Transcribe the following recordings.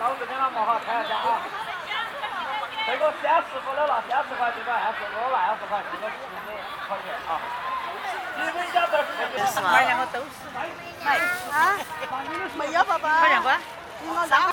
我这边那么好看一下啊。这个30块的了，30块这个还是20块，这个15块钱啊。你们家这买两个都是买啊，没有宝宝。买两个。我让。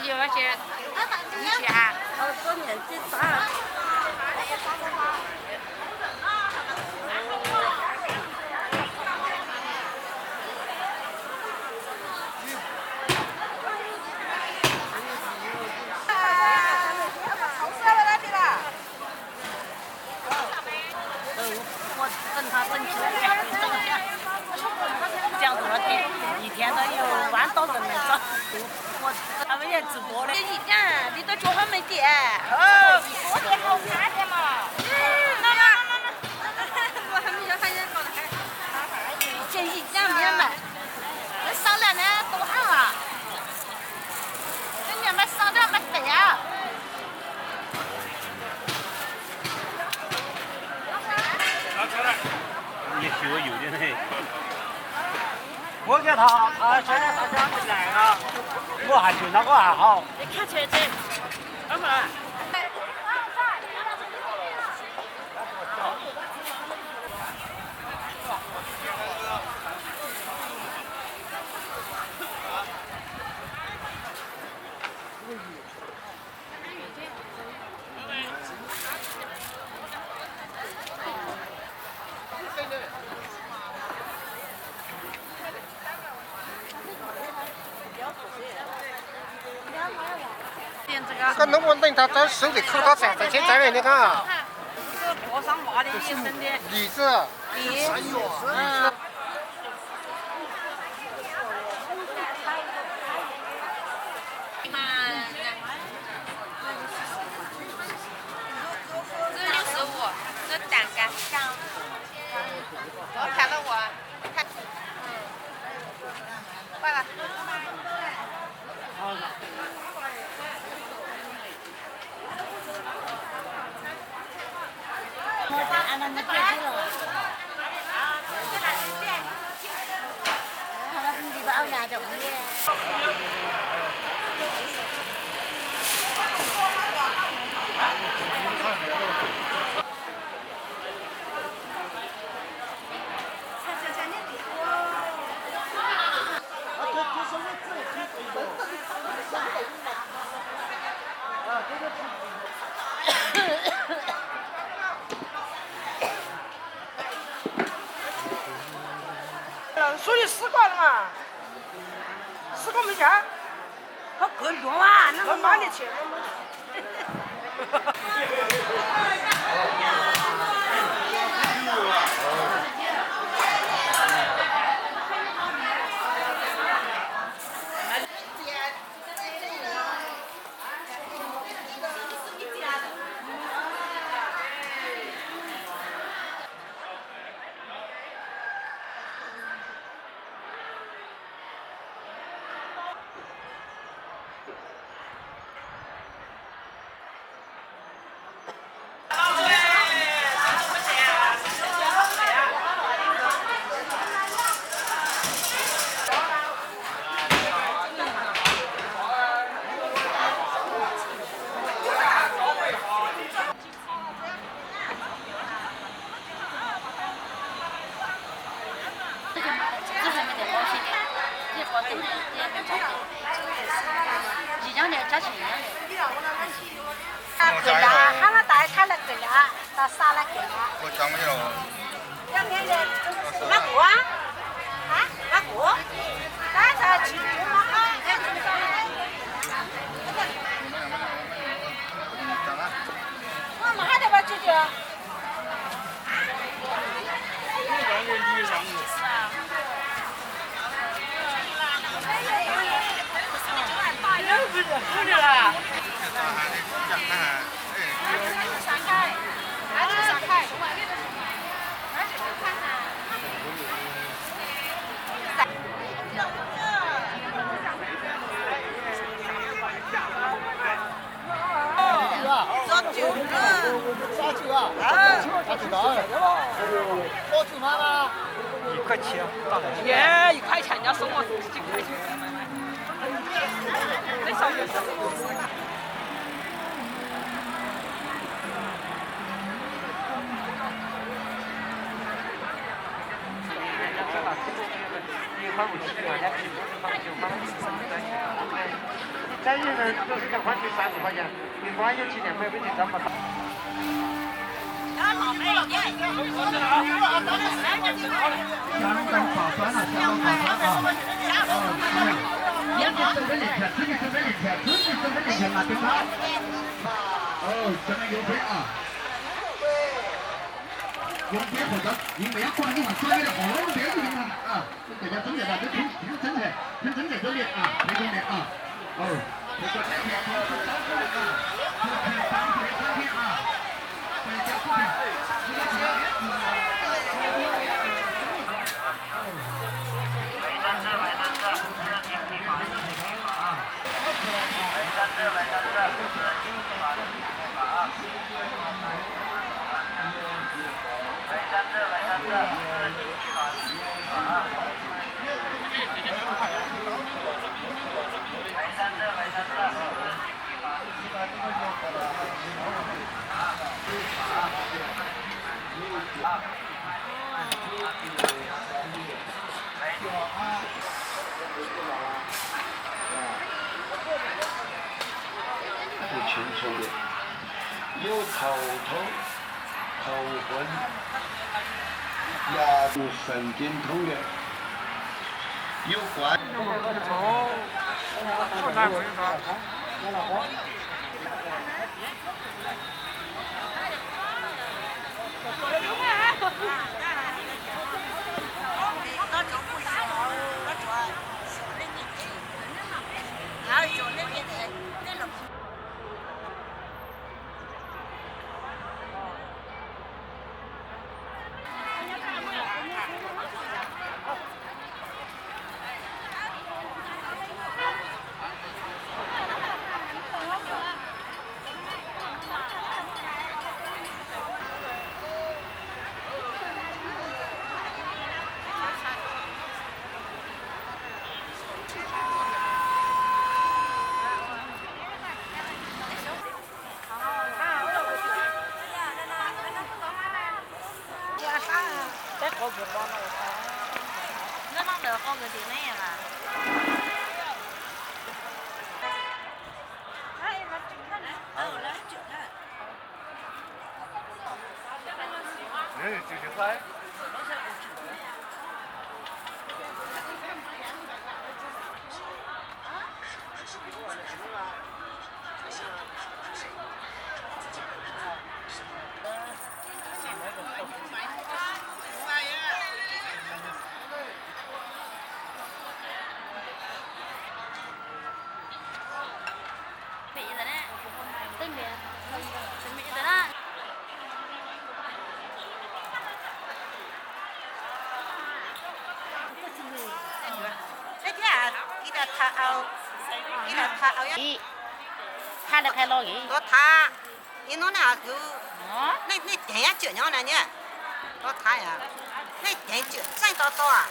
有那些一起哈。说年纪大。我等他整起来，这样子了天，一天都有1万多人来找。我他们也直播的。你讲，你都脚还没点。哦，多点好看点嘛。我还没有看见搞得还。这一讲没买，少量的多好啊。人家买少点买肥啊。也学有点嘿。我给他现在他家没来了，我还觉得我还好。你看车子，干嘛？这个能不能等他收的口，他再去再来那个。这个坡上挖的野生的。梨子。梨。这65，这蛋干。我看到我，看。坏了。按照你点去了。好了，你把我拿走你。属于4块了嘛，4块没钱。他更多啊，那我慢点去。给了，喊了大看了给了，到啥了给了。我讲不了。两天的拉锅啊？啊，拉锅？刚才去我们好，我们还得把姐姐。不是啦。1块钱，大概。耶，1块钱，人家送我几块钱。没少学生。在你那都是要花去30块钱，你光有纪念费不就这么大？小龙灯跑酸了，小龙跑酸啊！年纪身份证钱，自己身份证钱，自己身份证钱拿给他。哦，这边有费啊！用别后头，你不要管你话，专业的好别就行了啊！大家准备吧，都听真的，听真的这里啊，听真的啊！哦，这个3天都是3天啊，3天啊，大家注意。不清楚的，有头头、头昏、牙部神经痛的，有关。那哪得好个的那样啊？就是噻。看得开老人。老他，你弄那个，那电也叫娘了呢，老他呀，那电就真叨叨啊，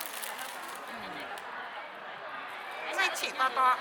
真气叨叨。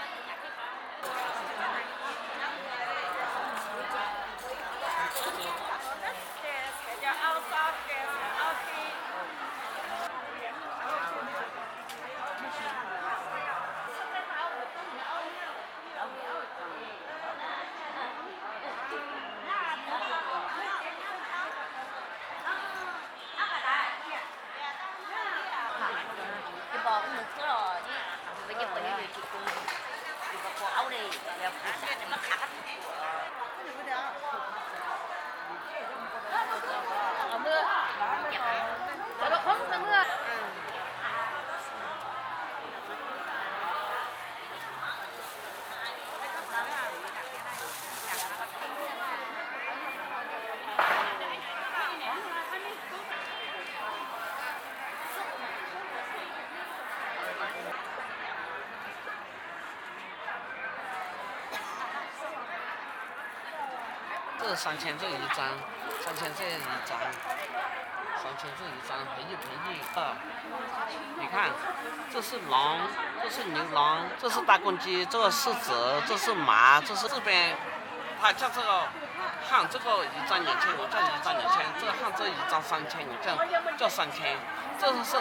这3000这一张，3000这一张，3000这一张，便宜的。你看，这是龙，这是牛龙，这是大公鸡，这个是子，这是马，这是这边，它叫这个汉这个一张2000，我叫一张2000，这个汉这一张3000，你看叫3000，这个是。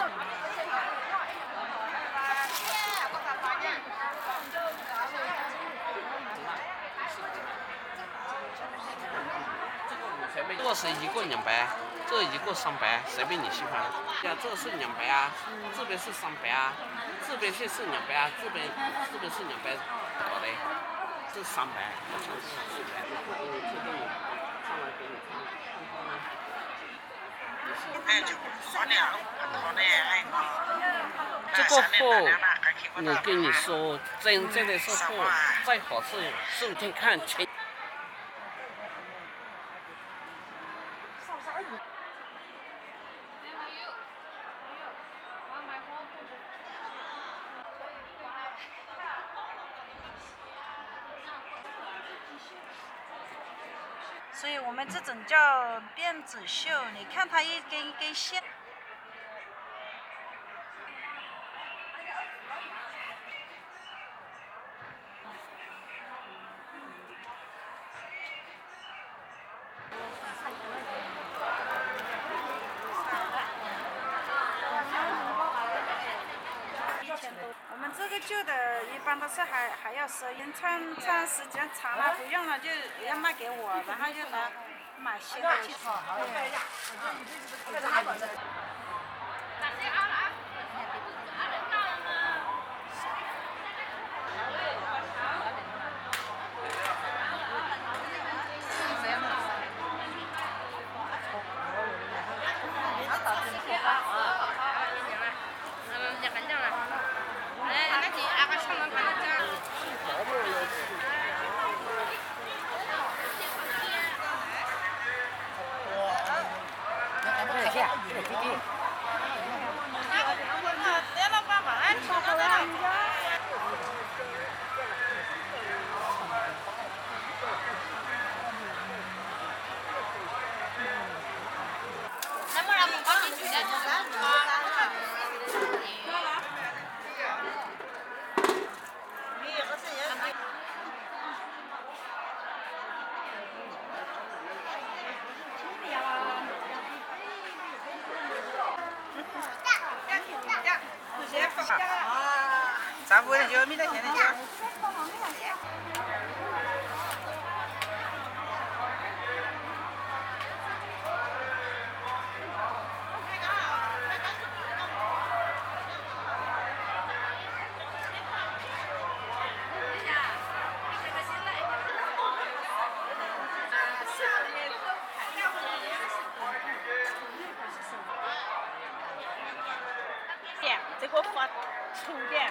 这个是一个200，这一个300，随便你喜欢。像这个是200啊，这边是300啊，这边是200啊，这边是200，好嘞，这是300，好像是400。上来给你看。这个货，我跟你说，真正的是货，再好是15天看全。所以我们这种叫辫子袖，你看它一根一根线。我们这个旧的，一般都是还要收，因穿时间长了不用了，就要卖给我，然后就来买新的去穿。咱不能就没得现在就。这个发粗点。